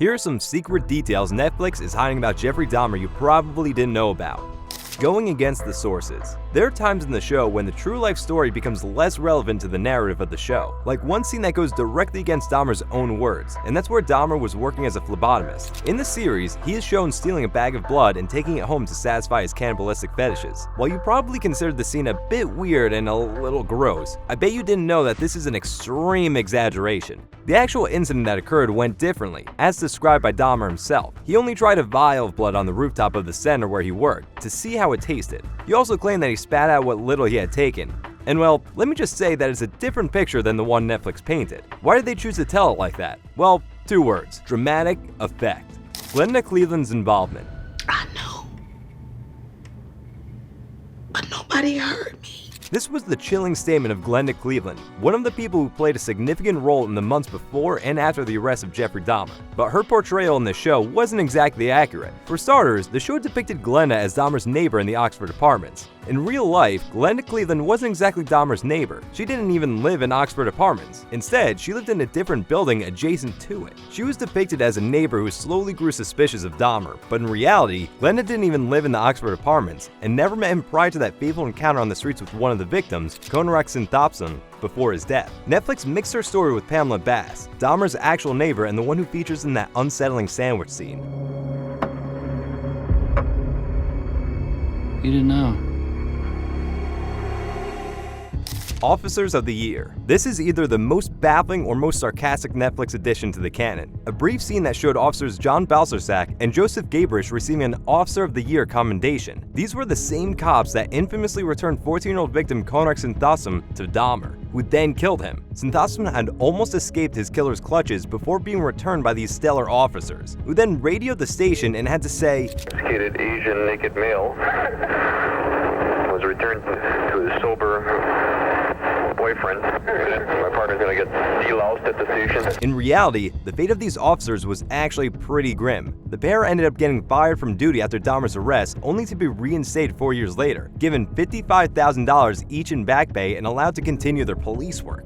Here are some secret details Netflix is hiding about Jeffrey Dahmer you probably didn't know about. Going against the sources. There are times in the show when the true life story becomes less relevant to the narrative of the show, like one scene that goes directly against Dahmer's own words, and that's where Dahmer was working as a phlebotomist. In the series, he is shown stealing a bag of blood and taking it home to satisfy his cannibalistic fetishes. While you probably considered the scene a bit weird and a little gross, I bet you didn't know that this is an extreme exaggeration. The actual incident that occurred went differently, as described by Dahmer himself. He only tried a vial of blood on the rooftop of the center where he worked to see how it tasted. He also claimed that he spat out what little he had taken. And well, let me just say that it's a different picture than the one Netflix painted. Why did they choose to tell it like that? Well, 2 words: dramatic effect. Glenda Cleveland's involvement. I know, but nobody heard me. This was the chilling statement of Glenda Cleveland, one of the people who played a significant role in the months before and after the arrest of Jeffrey Dahmer. But her portrayal in the show wasn't exactly accurate. For starters, the show depicted Glenda as Dahmer's neighbor in the Oxford Apartments. In real life, Glenda Cleveland wasn't exactly Dahmer's neighbor. She didn't even live in Oxford Apartments. Instead, she lived in a different building adjacent to it. She was depicted as a neighbor who slowly grew suspicious of Dahmer, but in reality, Glenda didn't even live in the Oxford Apartments and never met him prior to that fateful encounter on the streets with one of the victims, Konrad Thompson, before his death. Netflix mixed her story with Pamela Bass, Dahmer's actual neighbor and the one who features in that unsettling sandwich scene. You didn't know. Officers of the Year. This is either the most baffling or most sarcastic Netflix addition to the canon. A brief scene that showed officers John Balsersack and Joseph Gabrish receiving an Officer of the Year commendation. These were the same cops that infamously returned 14-year-old victim Konrad Thompson to Dahmer, who then killed him. Thompson had almost escaped his killer's clutches before being returned by these stellar officers, who then radioed the station and had to say, "Intoxicated Asian naked male was returned to his sober boyfriend. My partner's gonna get deloused at the station." In reality, the fate of these officers was actually pretty grim. The pair ended up getting fired from duty after Dahmer's arrest, only to be reinstated 4 years later, given $55,000 each in back pay and allowed to continue their police work.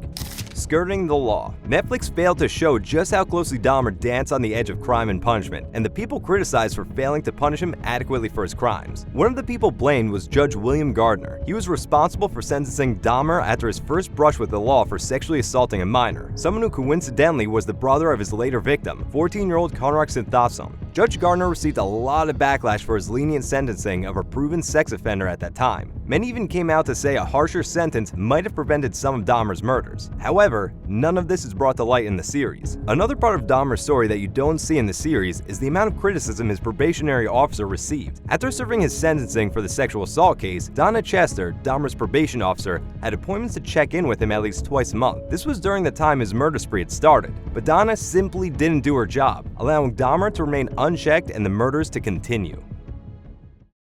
Skirting the law. Netflix failed to show just how closely Dahmer danced on the edge of crime and punishment, and the people criticized for failing to punish him adequately for his crimes. One of the people blamed was Judge William Gardner. He was responsible for sentencing Dahmer after his first brush with the law for sexually assaulting a minor, someone who coincidentally was the brother of his later victim, 14-year-old Konrad Thompson. Judge Gardner received a lot of backlash for his lenient sentencing of a proven sex offender at that time. Many even came out to say a harsher sentence might have prevented some of Dahmer's murders. However, none of this is brought to light in the series. Another part of Dahmer's story that you don't see in the series is the amount of criticism his probationary officer received. After serving his sentencing for the sexual assault case, Donna Chester, Dahmer's probation officer, had appointments to check in with him at least twice a month. This was during the time his murder spree had started, but Donna simply didn't do her job, allowing Dahmer to remain unchecked and the murders to continue.